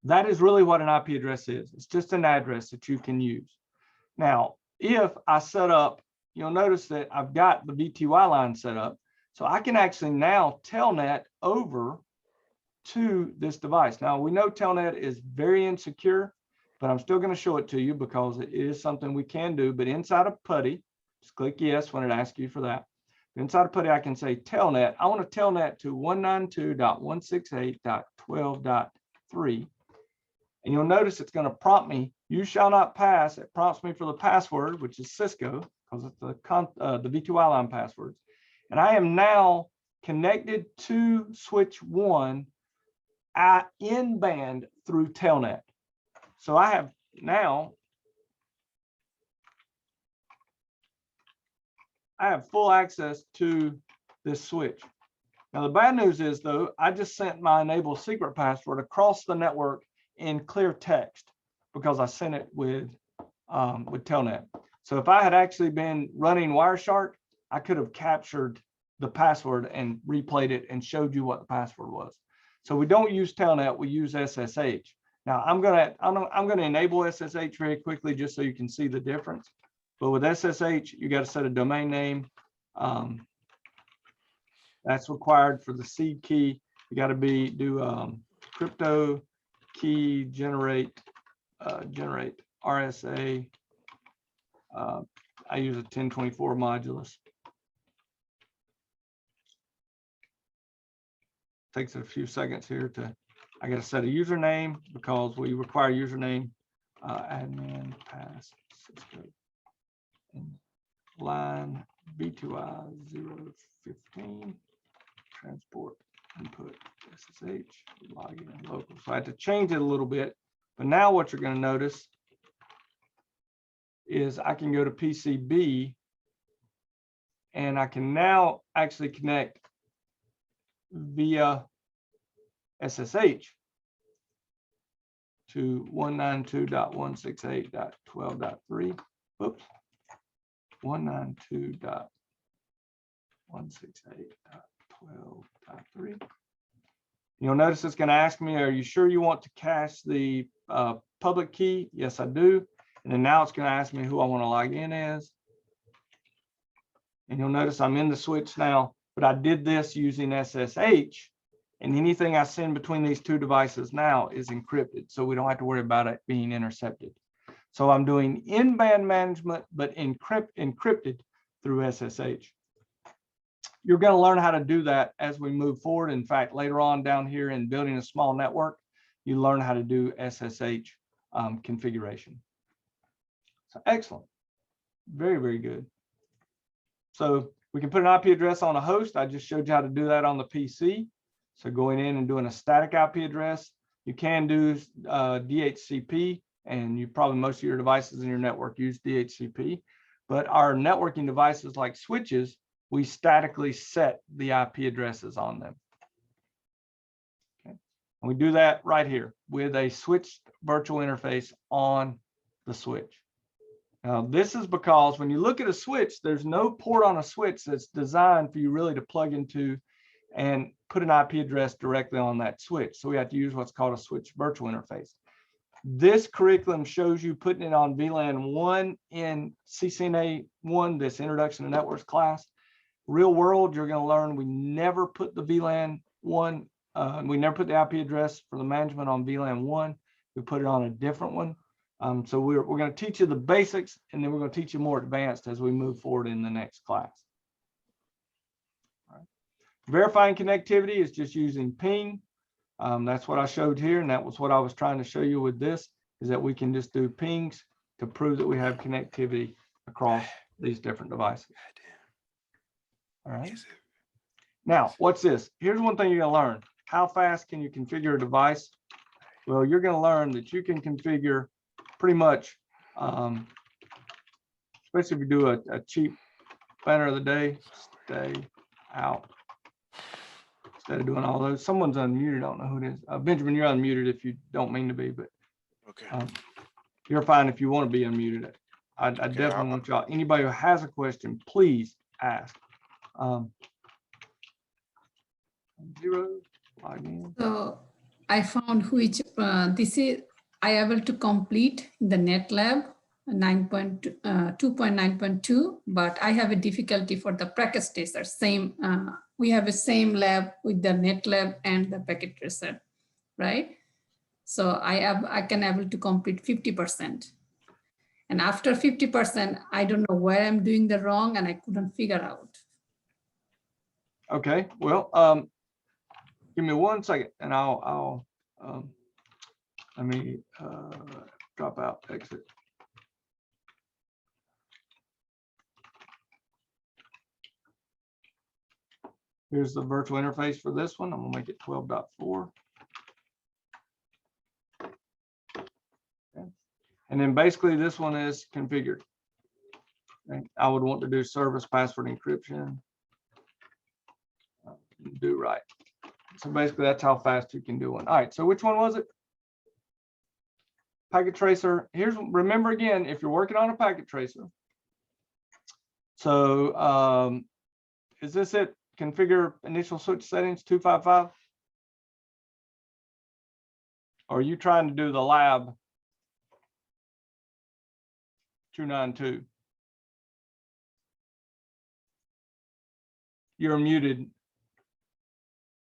That is really what an IP address is. It's just an address that you can use. Now, if I set up, you'll notice that I've got the VTY line set up. So I can actually now telnet over to this device. Now, we know telnet is very insecure, but I'm still going to show it to you because it is something we can do. But inside of PuTTY, just click yes when it asks you for that. Inside of PuTTY, I can say telnet. I want to telnet to 192.168.12.3. And you'll notice it's going to prompt me, you shall not pass. It prompts me for the password, which is Cisco, because it's the VTY line passwords. And I am now connected to switch 1 in band through telnet. So I have now I have full access to this switch. Now, the bad news is, though, I just sent my enable secret password across the network in clear text because I sent it with Telnet. So if I had actually been running Wireshark, I could have captured the password and replayed it and showed you what the password was. So we don't use Telnet, we use SSH. Now I'm gonna enable SSH very quickly just so you can see the difference. But with SSH, you got to set a domain name. That's required for the seed key. You got to do crypto key generate RSA. I use a 1024 modulus. Takes a few seconds here I got to set a username because we require username, admin pass Cisco line B2I 015 transport input SSH login local. So I had to change it a little bit, but now what you're going to notice is I can go to PCB and I can now actually connect via SSH to 192.168.12.3. Oops, 192.168.12.3. You'll notice it's going to ask me, are you sure you want to cache the public key? Yes, I do. And then now it's going to ask me who I want to log in as. And you'll notice I'm in the switch now, but I did this using SSH, and anything I send between these two devices now is encrypted, so we don't have to worry about it being intercepted. So I'm doing in-band management, but encrypted through SSH. You're going to learn how to do that as we move forward. In fact, later on down here in building a small network, you learn how to do SSH configuration. So excellent. Very, very good. So we can put an IP address on a host. I just showed you how to do that on the PC. So going in and doing a static IP address, you can do DHCP, and you probably most of your devices in your network use DHCP. But our networking devices like switches, we statically set the IP addresses on them. Okay. And we do that right here with a switched virtual interface on the switch. Now, this is because when you look at a switch, there's no port on a switch that's designed for you really to plug into and put an IP address directly on that switch. So we have to use what's called a switch virtual interface. This curriculum shows you putting it on VLAN 1 in CCNA 1, this Introduction to Networks class. Real world, you're going to learn we never put the VLAN 1, we never put the IP address for the management on VLAN 1. We put it on a different one. So we're going to teach you the basics, and then we're going to teach you more advanced as we move forward in the next class. All right. Verifying connectivity is just using ping. That's what I showed here, and that was what I was trying to show you with this, is that we can just do pings to prove that we have connectivity across these different devices. All right. Now, what's this? Here's one thing you're going to learn. How fast can you configure a device? Well, you're going to learn that you can configure pretty much, especially if you do a cheap banner of the day, stay out. Instead of doing all those, someone's unmuted. I don't know who it is. Benjamin, you're unmuted if you don't mean to be, but Okay. You're fine if you want to be unmuted. I definitely want y'all. Anybody who has a question, please ask. 0 login. So I found which this is I able to complete the NetLab 2.9.2, but I have a difficulty for the packet tracer. Same, we have a same lab with the NetLab and the packet tracer, right? So I can able to complete 50%. And after 50%, I don't know where I'm doing the wrong, and I couldn't figure out. Okay, well, give me 1 second, and I'll let me drop out, exit. Here's the virtual interface for this one. I'm gonna make it 12.4. Okay. And then basically this one is configured. And I would want to do service password encryption. Do right. So basically that's how fast you can do one. All right, so which one was it? Packet tracer. Remember again, if you're working on a packet tracer. So is this it? Configure initial switch settings 255? Or are you trying to do the lab 292? You're muted,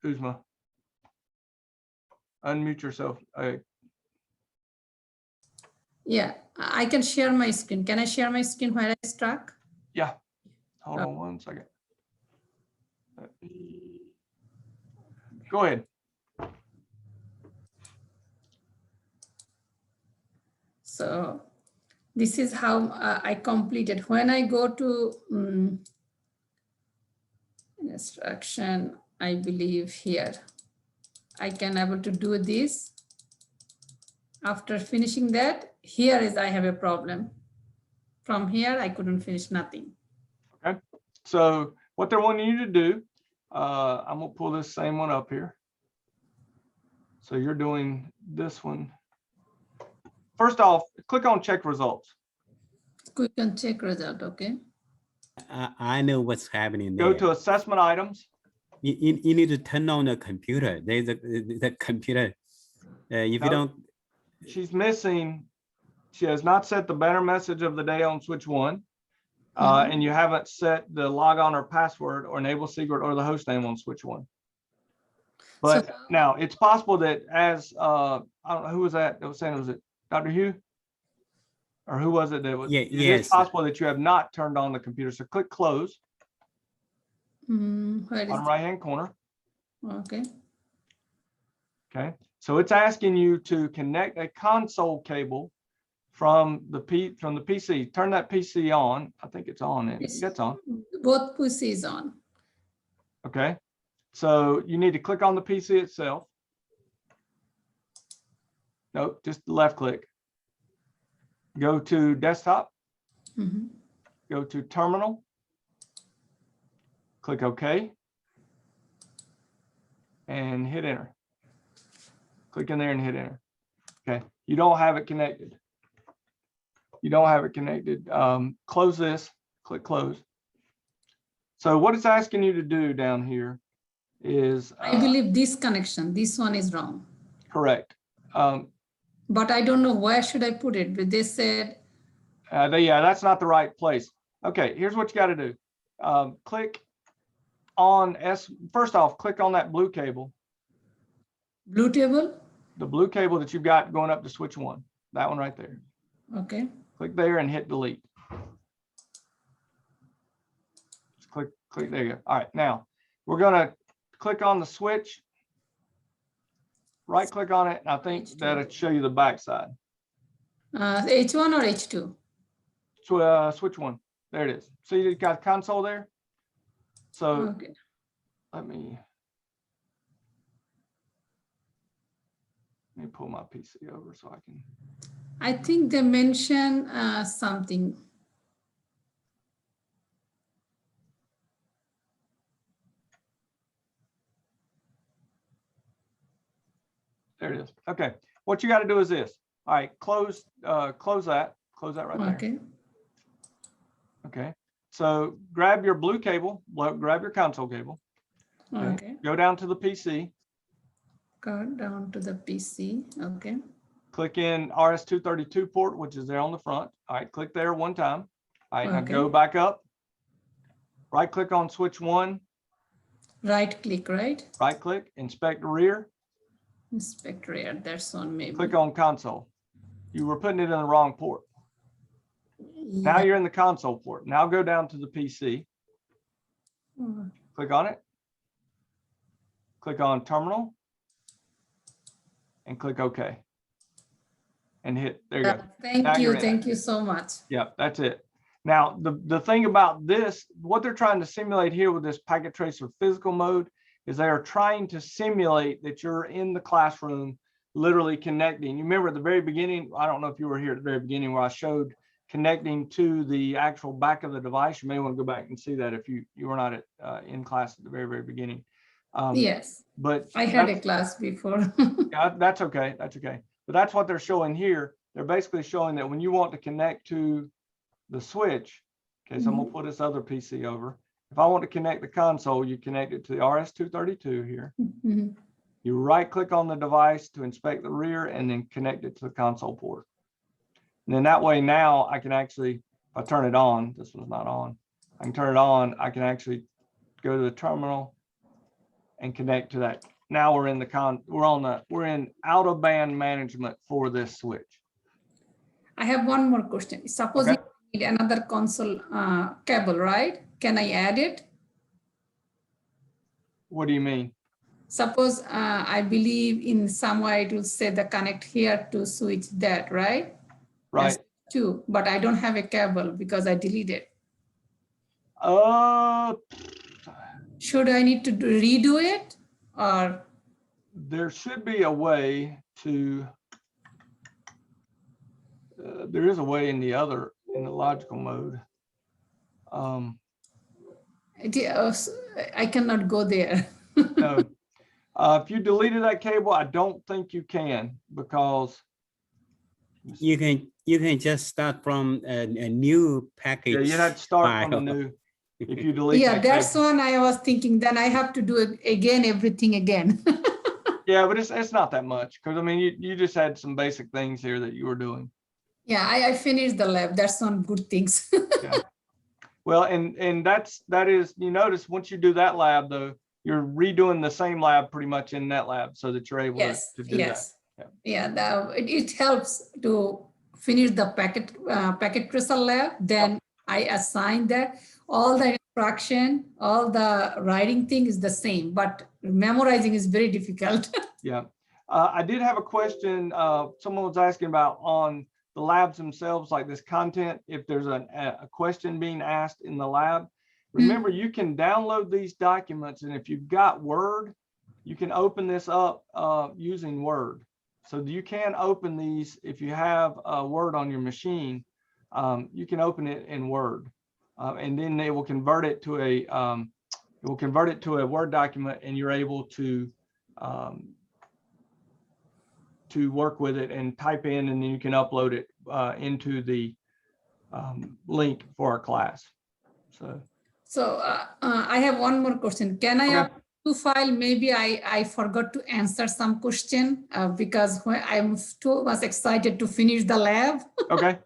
Uzma. Unmute yourself. Yeah, I can share my screen. Can I share my screen while I struck? Yeah. Hold on 1 second. Go ahead. So this is how I completed. When I go to instruction, I believe here, I can able to do this. After finishing that, here is I have a problem. From here, I couldn't finish nothing. Okay. So what they're wanting you to do, I'm gonna pull this same one up here. So you're doing this one. First off, click on check results. Quick and check result, okay? I know what's happening there. Go to assessment items. You need to turn on the computer. There's the computer. If you No. don't, She's missing. She has not set the banner message of the day on switch 1. And you haven't set the logon or password or enable secret or the host name on switch 1. But So- now it's possible that as I don't know who was that was saying, was it Dr. Hugh? Or who was it that was? Yeah, It yes. is possible that you have not turned on the computer. So click close, Where is bottom right hand corner. okay. Okay. So it's asking you to connect a console cable from the PC. Turn that PC on. I think it's on. Yes. It's on. Both PCs on. Okay. So you need to click on the PC itself. Nope, just left click. Go to desktop, go to terminal, click OK, and hit enter. Click in there and hit enter. Okay, you don't have it connected. You don't have it connected. Close this, click close. So what it's asking you to do down here is I believe this connection, this one is wrong. correct. But I don't know where should I put it. But they said, Yeah, that's not the right place. Okay, here's what you got to do. Click on first off, click on that blue cable, blue table. the blue cable that you've got going up to switch 1. That one right there. Okay. Click there and hit delete. Just click, there you go. All right, now we're gonna click on the switch. Right click on it, and I think that'll show you the backside. H1 or H2? So switch 1. There it is. So you got console there. So Okay. let me pull my PC over so I can. I think they mentioned something. There it is. Okay. What you got to do is this. All right, close that right there. Okay. Okay. So grab your blue cable, grab your console cable. Okay. Go down to the PC. Go down to the PC. Okay. Click in RS-232 port, which is there on the front. All right, click there one time. All right, now Okay. go back up. Right click on switch 1. Right click, right? Right click, inspect rear. Inspect rear. That's one maybe. Click on console. You were putting it in the wrong port. Now Yeah. you're in the console port. Now go down to the PC. Click on it. Click on terminal. And click OK. And hit, there you go. Thank Now you're you. in. Thank you so much. Yeah, that's it. Now, the thing about this, what they're trying to simulate here with this packet tracer physical mode is they are trying to simulate that you're in the classroom literally connecting. You remember at the very beginning, I don't know if you were here at the very beginning where I showed connecting to the actual back of the device. You may want to go back and see that if you were not in class at the very beginning. Yes, But I had a class before. yeah, that's okay. That's okay. But that's what they're showing here. They're basically showing that when you want to connect to the switch, okay, so I'm gonna put this other PC over. If I want to connect the console, you connect it to the RS-232 here. Mhm. You right click on the device to inspect the rear and then connect it to the console port. And then that way now I can actually, if I turn it on, this one's not on, I can turn it on, I can actually go to the terminal and connect to that. Now we're in we're in out of band management for this switch. I have one more question. Suppose Okay. you need another console cable, right? Can I add it? What do you mean? Suppose I believe in some way it will say the connect here to switch that, right? Right. Too, but I don't have a cable because I deleted. Should I need to redo it or? There should be a way to, there is a way in the logical mode. I cannot go there. No. If you deleted that cable, I don't think you can, because You can just start from a new package. yeah, you'd have to start from a file. new, if you delete Yeah, that that's cable. one I was thinking. Then I have to do it again, everything again. Yeah, but it's not that much, because I mean, you just had some basic things here that you were doing. Yeah, I finished the lab. That's one good things. Yeah. Well, and that is, you notice once you do that lab though, you're redoing the same lab pretty much in NetLab so that you're able Yes, to do yes. that. Yeah, it helps to finish the packet tracer lab. Then I assign that all the instruction, all the writing thing is the same, but memorizing is very difficult. Yeah. I did have a question. Someone was asking about on the labs themselves, like this content, if there's a question being asked in the lab. Remember, you can download these documents, and if you've got Word, you can open this up using Word. So you can open these if you have Word on your machine. You can open it in Word, and then they will convert it to a Word document, and you're able to work with it and type in, and then you can upload it into the link for our class. So I have one more question. Can I Okay. upload to file? Maybe I forgot to answer some question because when I'm too much excited to finish the lab. Okay.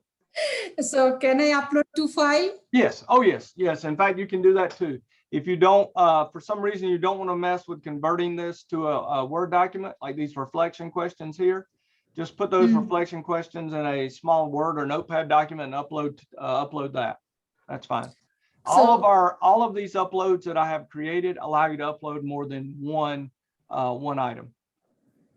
So can I upload to file? Yes. Oh, yes. Yes. In fact, you can do that too. If you don't, for some reason, you don't want to mess with converting this to a Word document, like these reflection questions here, just put those reflection questions in a small Word or Notepad document and upload that. That's fine. All of these uploads that I have created allow you to upload more than one item.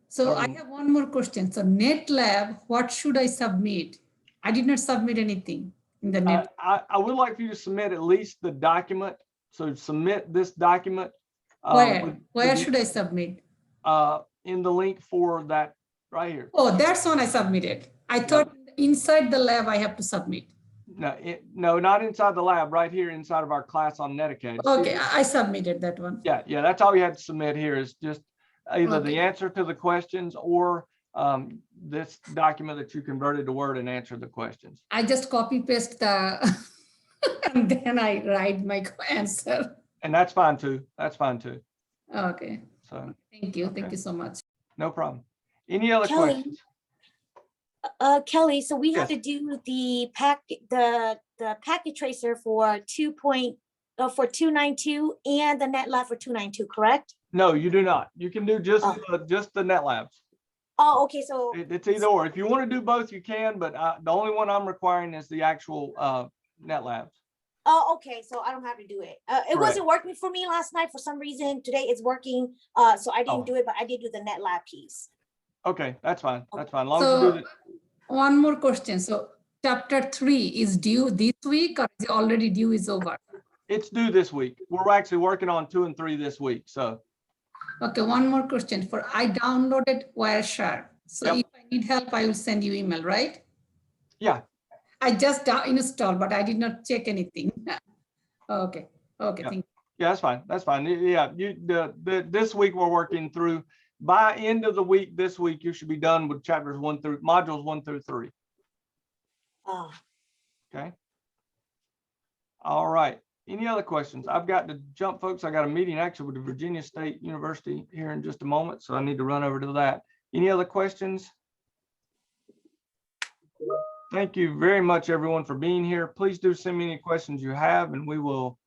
So I have one more question. So NetLab, what should I submit? I did not submit anything in the net. I would like for you to submit at least the document. So submit this document. Where should I submit? In the link for that right here. Oh, that's one I submitted. I thought inside the lab I have to submit. No, not inside the lab, right here inside of our class on NetAcad. Okay, I submitted that one. Yeah, that's all you have to submit here is just either the answer to the questions or this document that you converted to Word and answer the questions. I just copy paste the and then I write my answer. And that's fine too. That's fine too. Okay. So thank you. Thank you so much. no problem. Any other Kelly. questions? Kelly, so we have Yes. to do the packet tracer for 292 and the NetLab for 292, correct? No, you do not. You can do just the NetLabs. Oh, okay. So It's either or. If you want to do both, you can, but the only one I'm requiring is the actual NetLabs. oh, okay. So I don't have to do it. It wasn't working for me last night for some reason. Today it's working. So I didn't do it, but I did do the NetLab piece. Okay, that's fine. That's fine. As long as you do One more question. So chapter 3 is due this week or is it already due is over? it's due this week. We're actually working on 2 and 3 this week. So Okay, one more question. I downloaded Wireshark. So if I need help, I will send you email, right? yeah. I just installed, but I did not check anything. Okay, okay, Yeah. thank you. Yeah, that's fine. That's fine. Yeah, this week we're working through. By end of the week, this week, you should be done with chapters 1 through modules 1 through 3. Oh, Okay. All right. Any other questions? I've got to jump, folks. I got a meeting actually with the Virginia State University here in just a moment, so I need to run over to that. Any other questions? Thank you very much, everyone, for being here. Please do send me any questions you have, and we will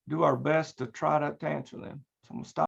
do our best to try to answer them. So I'm gonna stop.